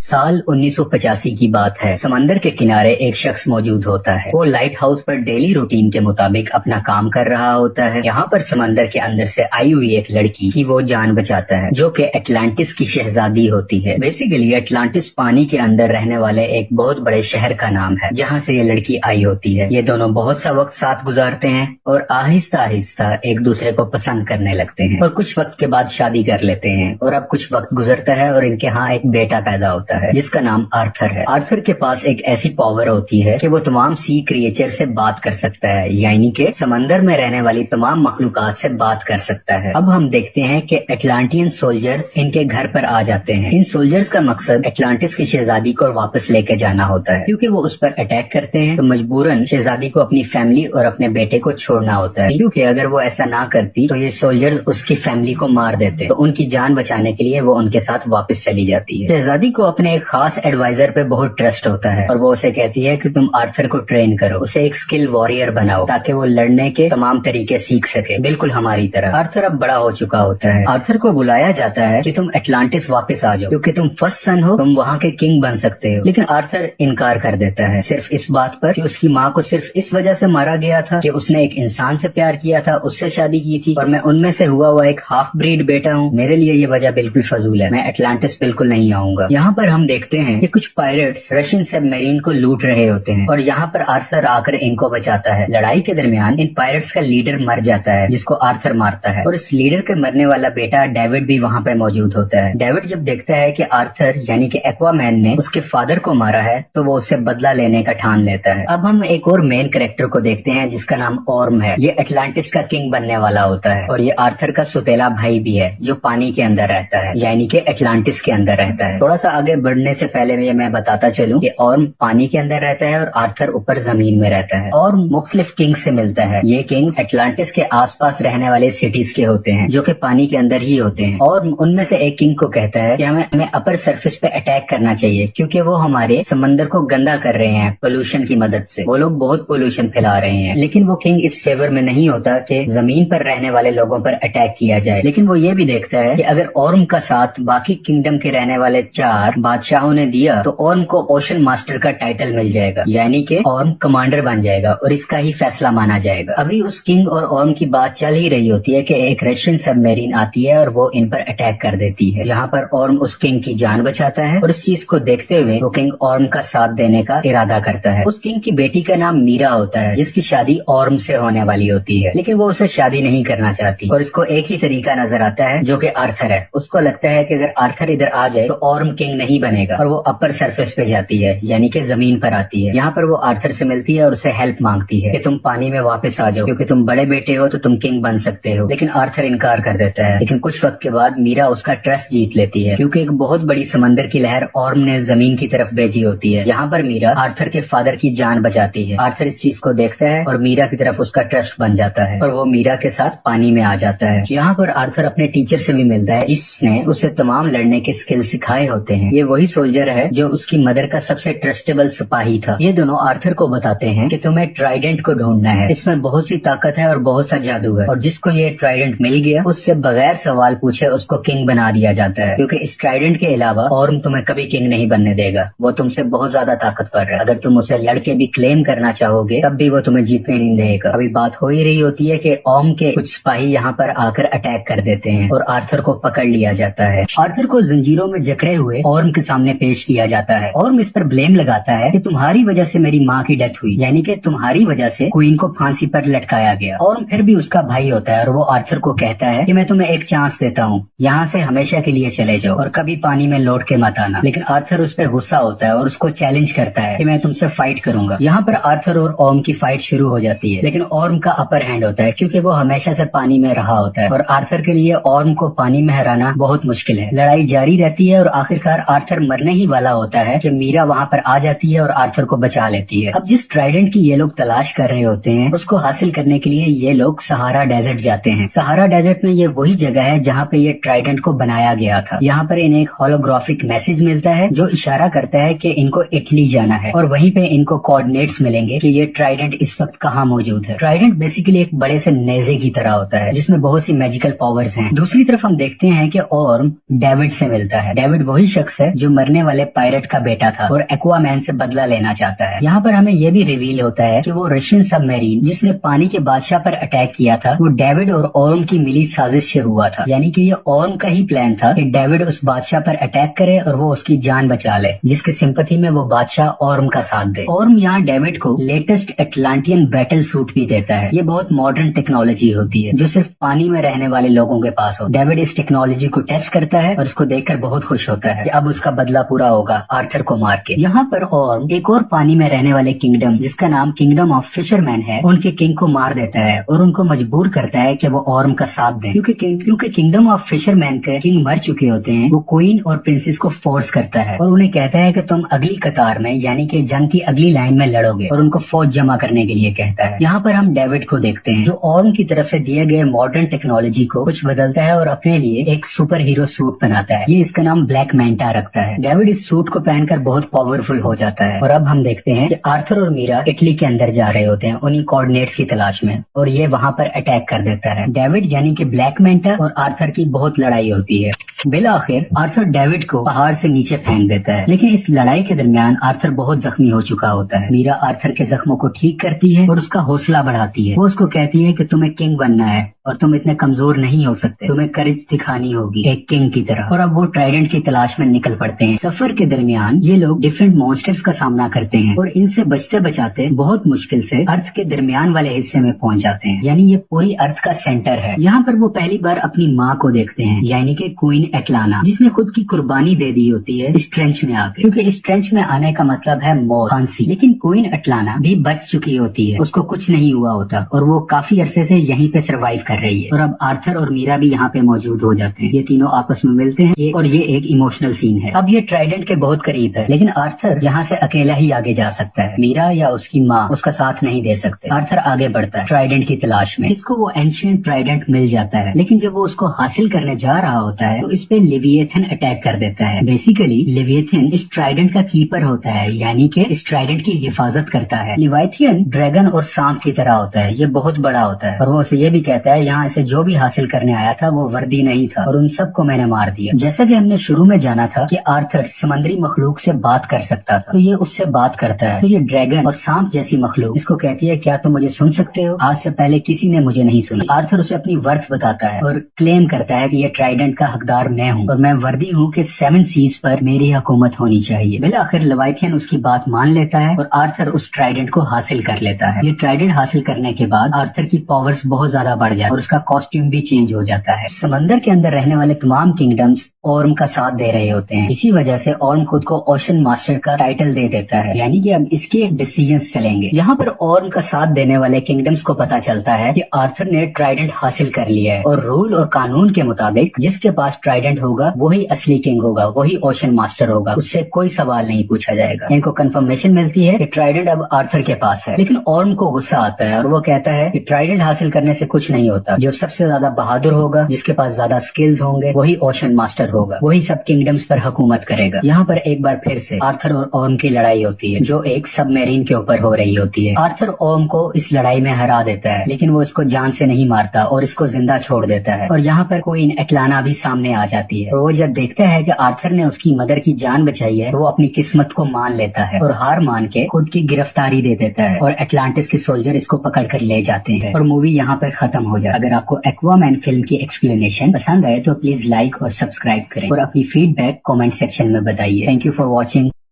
साल 1985 की बात है। समंदर के किनारे एक शख्स मौजूद होता है। वो लाइट हाउस पर डेली रूटीन के मुताबिक अपना काम कर रहा होता है। यहाँ पर समंदर के अंदर से आई हुई एक लड़की की वो जान बचाता है, जो कि एटलांटिस की शहजादी होती है। बेसिकली एटलांटिस पानी के अंदर रहने वाले एक बहुत बड़े शहर का नाम है, जहाँ से ये लड़की आई होती है। ये दोनों बहुत सा वक्त साथ गुजारते हैं और आहिस्ता आहिस्ता एक दूसरे को पसंद करने लगते हैं और कुछ वक्त के बाद शादी कर लेते हैं। और अब कुछ वक्त गुजरता है और इनके यहाँ एक बेटा पैदा होता है, जिसका नाम आर्थर है। आर्थर के पास एक ऐसी पावर होती है कि वो तमाम सी क्रिएचर से बात कर सकता है, यानी कि समंदर में रहने वाली तमाम मखलूकात से बात कर सकता है। अब हम देखते हैं कि एटलांटियन सोल्जर्स इनके घर पर आ जाते हैं। इन सोल्जर्स का मकसद एटलांटिस की शहजादी को वापस लेके जाना होता है, क्योंकि वो उस पर अटैक करते हैं तो मजबूरन शहजादी को अपनी फैमिली और अपने बेटे को छोड़ना होता है, क्योंकि अगर वो ऐसा ना करती तो ये सोल्जर्स उसकी फैमिली को मार देते। तो उनकी जान बचाने के लिए वो उनके साथ वापस चली जाती है। शहजादी को अपने एक खास एडवाइजर पे बहुत ट्रस्ट होता है और वो उसे कहती है कि तुम आर्थर को ट्रेन करो, उसे एक स्किल वॉरियर बनाओ ताकि वो लड़ने के तमाम तरीके सीख सके, बिल्कुल हमारी तरह। आर्थर अब बड़ा हो चुका होता है। आर्थर को बुलाया जाता है कि तुम एटलांटिस वापस आ जाओ, क्योंकि तुम फर्स्ट सन हो, तुम वहाँ के किंग बन सकते हो। लेकिन आर्थर इनकार कर देता है, सिर्फ इस बात पर कि उसकी माँ को सिर्फ इस वजह से मारा गया था कि उसने एक इंसान से प्यार किया था, उससे शादी की थी और मैं उनमें से हुआ एक हाफ ब्रीड बेटा हूँ। मेरे लिए ये वजह बिल्कुल फजूल है, मैं एटलांटिस बिल्कुल नहीं आऊंगा। यहाँ पर हम देखते हैं कि कुछ पायरेट्स रशियन सबमरीन को लूट रहे होते हैं और यहाँ पर आर्थर आकर इनको बचाता है। लड़ाई के दरमियान इन पायरेट्स का लीडर मर जाता है, जिसको आर्थर मारता है, और इस लीडर के मरने वाला बेटा डेविड भी वहाँ पे मौजूद होता है। डेविड जब देखता है कि आर्थर यानी कि एक्वामैन ने उसके फादर को मारा है तो वो उससे बदला लेने का ठान लेता है। अब हम एक और मेन कैरेक्टर को देखते हैं, जिसका नाम ऑर्म है। ये एटलांटिस का किंग बनने वाला होता है और ये आर्थर का सुतेला भाई भी है, जो पानी के अंदर रहता है, यानी कि एटलांटिस के अंदर रहता है। थोड़ा सा आगे बढ़ने से पहले मैं बताता चलूं कि ऑर्म पानी के अंदर रहता है और आर्थर ऊपर जमीन में रहता है। ऑर्म मुख्तलिफ किंग से मिलता है। ये किंग्स एटलांटिस के आसपास रहने वाले सिटीज के होते हैं, जो कि पानी के अंदर ही होते हैं। और उनमें से एक किंग को कहता है कि हमें अपर सरफेस पे अटैक करना चाहिए, क्योंकि वो हमारे समंदर को गंदा कर रहे हैं पोल्यूशन की मदद से। वो लोग बहुत पोल्यूशन फैला रहे हैं। लेकिन वो किंग इस फेवर में नहीं होता कि जमीन पर रहने वाले लोगों पर अटैक किया जाए। लेकिन वो ये भी देखता है कि अगर ऑर्म का साथ बाकी किंगडम के रहने वाले 4 बादशाहों ने दिया तो ऑर्म को ओशन मास्टर का टाइटल मिल जाएगा, यानी कि ऑर्म कमांडर बन जाएगा और इसका ही फैसला माना जाएगा। अभी उस किंग और ऑर्म की बात चल ही रही होती है कि एक रशियन सबमरीन आती है और वो इन पर अटैक कर देती है। यहाँ पर ऑर्म उस किंग की जान बचाता है और इस चीज को देखते हुए वो किंग ऑर्म का साथ देने का इरादा करता है। उस किंग की बेटी का नाम मीरा होता है, जिसकी शादी ऑर्म से होने वाली होती है, लेकिन वो उसे शादी नहीं करना चाहती और इसको एक ही तरीका नजर आता है, जो कि आर्थर है। उसको लगता है कि अगर आर्थर इधर आ जाए तो ऑर्म किंग नहीं बनेगा और वो अपर सरफेस पे जाती है, यानी कि जमीन पर आती है। यहाँ पर वो आर्थर से मिलती है और उसे हेल्प मांगती है कि तुम पानी में वापस आ जाओ, क्योंकि तुम बड़े बेटे हो तो तुम किंग बन सकते हो। लेकिन आर्थर इनकार कर देता है। लेकिन कुछ वक्त के बाद मीरा उसका ट्रस्ट जीत लेती है, क्योंकि एक बहुत बड़ी समंदर की लहर ऑर्म ने जमीन की तरफ भेजी होती है। यहाँ पर मीरा आर्थर के फादर की जान बचाती है। आर्थर इस चीज को देखता है और मीरा की तरफ उसका ट्रस्ट बन जाता है और वो मीरा के साथ पानी में आ जाता है। यहाँ पर आर्थर अपने टीचर से भी मिलता है, जिसने उसे तमाम लड़ने के स्किल सिखाए होते हैं। ये वही सोल्जर है जो उसकी मदर का सबसे ट्रस्टेबल सिपाही था। ये दोनों आर्थर को बताते हैं कि तुम्हें ट्राइडेंट को ढूंढना है, इसमें बहुत सी ताकत है और बहुत सा जादू है, और जिसको ये ट्राइडेंट मिल गया उससे बगैर सवाल पूछे उसको किंग बना दिया जाता है, क्योंकि इस ट्राइडेंट के अलावा ऑर्म तुम्हें कभी किंग नहीं बनने देगा। वो तुमसे बहुत ज्यादा ताकतवर है। अगर तुम उसे लड़के भी क्लेम करना चाहोगे तब भी वो तुम्हें जीतने नहीं देगा। अभी बात हो ही रही होती है कि ऑर्म के कुछ सिपाही यहाँ पर आकर अटैक कर देते हैं और आर्थर को पकड़ लिया जाता है। आर्थर को जंजीरों में जकड़े हुए ऑर्म के सामने पेश किया जाता है। ऑर्म इस पर ब्लेम लगाता है कि तुम्हारी वजह से मेरी माँ की डेथ हुई, यानी कि तुम्हारी वजह से क्वीन को फांसी पर लटकाया गया। ऑर्म फिर भी उसका भाई होता है और वो आर्थर को कहता है कि मैं तुम्हें एक चांस देता हूँ, यहाँ से हमेशा के लिए चले जाओ और कभी पानी में लौट के मत आना। लेकिन आर्थर उस पर गुस्सा होता है और उसको चैलेंज करता है कि मैं तुमसे फाइट करूंगा। यहाँ पर आर्थर और ऑर्म की फाइट शुरू हो जाती है, लेकिन ऑर्म का अपर हैंड होता है, क्योंकि वो हमेशा से पानी में रहा होता है और आर्थर के लिए ऑर्म को पानी में हराना बहुत मुश्किल है। लड़ाई जारी रहती है और आखिरकार आर्थर मरने ही वाला होता है कि मीरा वहाँ पर आ जाती है और आर्थर को बचा लेती है। अब जिस ट्राइडेंट की ये लोग तलाश कर रहे होते हैं उसको हासिल करने के लिए ये लोग सहारा डेजर्ट जाते हैं। सहारा डेजर्ट में ये वही जगह है जहाँ पे ये ट्राइडेंट को बनाया गया था। यहाँ पर इन्हें एक होलोग्राफिक मैसेज मिलता है जो इशारा करता है कि इनको इटली जाना है और वहीं पे इनको कोऑर्डिनेट्स मिलेंगे कि ये ट्राइडेंट इस वक्त कहाँ मौजूद है। ट्राइडेंट बेसिकली एक बड़े से नेजे की तरह होता है जिसमें बहुत सी मैजिकल पावर्स हैं। दूसरी तरफ हम देखते हैं कि ऑर्म डेविड से मिलता है। डेविड वही शख्स है जो मरने वाले पायरेट का बेटा था और एक्वामैन से बदला लेना चाहता है। यहाँ पर हमें ये भी रिवील होता है कि वो रशियन सबमरीन जिसने पानी के बादशाह पर अटैक किया था वो डेविड और ऑर्म की मिली साजिश से हुआ था। यानी कि ये ऑर्म का ही प्लान था कि डेविड उस बादशाह पर अटैक करे और वो उसकी जान बचा ले, जिसकी सिंपैथी में वो बादशाह ऑर्म का साथ दे। ऑर्म यहाँ डेविड को लेटेस्ट एटलांटियन बैटल सूट भी देता है। ये बहुत मॉडर्न टेक्नोलॉजी होती है जो सिर्फ पानी में रहने वाले लोगों के पास हो। डेविड इस टेक्नोलॉजी को टेस्ट करता है और उसको देखकर बहुत खुश होता है कि अब उसका बदला पूरा होगा आर्थर को मार के। यहाँ पर ऑर्म एक और पानी में रहने वाले किंगडम जिसका नाम किंगडम ऑफ फिशरमैन है उनके किंग को मार देता है और उनको मजबूर करता है कि वो ऑर्म का साथ दें, क्योंकि किंगडम ऑफ फिशरमैन के किंग मर चुके होते हैं। वो क्वीन और प्रिंसेस को फोर्स करता है और उन्हें कहता है कि तुम अगली कतार में यानी कि जंग की अगली लाइन में लड़ोगे और उनको फौज जमा करने के लिए कहता है। यहाँ पर हम डेविड को देखते हैं जो ऑर्म की तरफ से दिए गए मॉडर्न टेक्नोलॉजी को कुछ बदलता है और अपने लिए एक सुपर हीरो सूट बनाता है। ये इसका नाम ब्लैक मैंटा रखता है। डेविड इस सूट को पहनकर बहुत पावरफुल हो जाता है और अब हम देखते हैं कि आर्थर और मीरा इटली के अंदर जा रहे होते हैं उन्हीं कोऑर्डिनेट्स की तलाश में और ये वहाँ पर अटैक कर देता है। डेविड यानी कि ब्लैक मैंटा और आर्थर की बहुत लड़ाई होती है। बिलाखिर आर्थर डेविड को पहाड़ से नीचे फेंक देता है, लेकिन इस लड़ाई के दरमियान आर्थर बहुत जख्मी हो चुका होता है। मीरा आर्थर के जख्मों को ठीक करती है और उसका हौसला बढ़ाती है। वो उसको कहती है कि तुम्हें किंग बनना है और तुम इतने कमजोर नहीं हो सकते, तुम्हें करेज दिखानी होगी एक किंग की तरह। और अब वो ट्राइडेंट की तलाश में निकल पड़ते हैं। सफर के दरमियान ये लोग डिफरेंट मॉन्स्टर्स का सामना करते हैं और इनसे बचते बचाते बहुत मुश्किल से अर्थ के दरमियान वाले हिस्से में पहुंच जाते हैं, यानी ये पूरी अर्थ का सेंटर है। यहाँ पर वो पहली बार अपनी माँ को देखते हैं, यानी कि क्वीन एटलाना, जिसने खुद की कुर्बानी दे दी होती है इस ट्रेंच में आके, क्योंकि इस ट्रेंच में आने का मतलब है मौत, फांसी। लेकिन क्वीन एटलाना भी बच चुकी होती है, उसको कुछ नहीं हुआ होता और वो काफी अरसे से यहीं पे सर्वाइव कर रही है। और अब आर्थर और मीरा भी यहाँ पे मौजूद हो जाते हैं। ये तीनों आपस में मिलते हैं और ये एक इमोशनल सीन है। अब ये ट्राइडेंट के बहुत करीब है, लेकिन आर्थर यहाँ से अकेला ही आगे जा सकता है। मीरा या उसकी माँ उसका साथ नहीं दे सकते। आर्थर आगे बढ़ता है ट्राइडेंट की तलाश में। इसको वो एंशिएंट ट्राइडेंट मिल जाता है, लेकिन जब वो उसको हासिल करने जा रहा होता है तो इस पे लिविएथन अटैक कर देता है। बेसिकली लिविएथन इस ट्राइडेंट का कीपर होता है, यानी कि इस ट्राइडेंट की हिफाजत करता है। लिवाइथियन ड्रैगन और सांप की तरह होता है, ये बहुत बड़ा होता है और वो उसे ये भी कहता है यहाँ से जो भी हासिल करने आया था वो वर्दी नहीं था और उन सबको मैंने मार दिया। जैसा कि हमने शुरू में जाना था कि आर्थर समुद्री मखलूक से बात कर सकता था, तो ये उससे बात करता है। तो ये ड्रैगन और सांप जैसी मखलूक इसको कहती है क्या तुम मुझे सुन सकते हो? आज से पहले किसी ने मुझे नहीं सुना। आर्थर उसे अपनी वर्थ बताता है और क्लेम करता है कि ये ट्राइडेंट का हकदार मैं हूँ और मैं वर्दी हूँ कि 7 सीज पर मेरी हुकूमत होनी चाहिए। बिलाखिर लेवाइथियन उसकी बात मान लेता है और आर्थर उस ट्राइडेंट को हासिल कर लेता है। ये ट्राइडेंट हासिल करने के बाद आर्थर की पावर्स बहुत ज्यादा बढ़ जाती है और उसका कॉस्ट्यूम भी चेंज हो जाता है। समंदर के अंदर रहने वाले तमाम किंगडम्स ऑर्म का साथ दे रहे होते हैं। इसी वजह से ऑर्म खुद को ओशन मास्टर का टाइटल दे देता है, यानी कि अब इसके डिसीजंस चलेंगे। यहाँ पर ऑर्म का साथ देने वाले किंगडम्स को पता चलता है कि आर्थर ने ट्राइडेंट हासिल कर लिया है और रूल और कानून के मुताबिक जिसके पास ट्राइडेंट होगा वही असली किंग होगा, वही ओशन मास्टर होगा, उससे कोई सवाल नहीं पूछा जाएगा। इनको कंफर्मेशन मिलती है कि ट्राइडेंट अब आर्थर के पास है, लेकिन ऑर्म को गुस्सा आता है और वो कहता है कि ट्राइडेंट हासिल करने से कुछ नहीं होता। जो सबसे ज्यादा बहादुर होगा, जिसके पास ज्यादा स्किल्स होंगे, वही ओशन मास्टर होगा, वही सब किंगडम्स पर हुकूमत करेगा। यहाँ पर एक बार फिर से आर्थर और ऑर्म की लड़ाई होती है जो एक सबमरीन के ऊपर हो रही होती है। आर्थर ऑर्म को इस लड़ाई में हरा देता है, लेकिन वो इसको जान से नहीं मारता और इसको जिंदा छोड़ देता है। और यहाँ पर क्वीन एटलाना भी सामने आ जाती है और वो जब देखता है कि आर्थर ने उसकी मदर की जान बचाई है, वो अपनी किस्मत को मान लेता है और हार मान के खुद की गिरफ्तारी दे देता है और एटलांटिस के सोल्जर इसको पकड़ कर ले जाते हैं और मूवी यहाँ पर खत्म हो जाती है। अगर आपको एक्वामैन फिल्म की एक्सप्लेनेशन पसंद आए तो प्लीज लाइक और सब्सक्राइब करें और अपनी फीडबैक कमेंट सेक्शन में बताइए। Thank you for watching.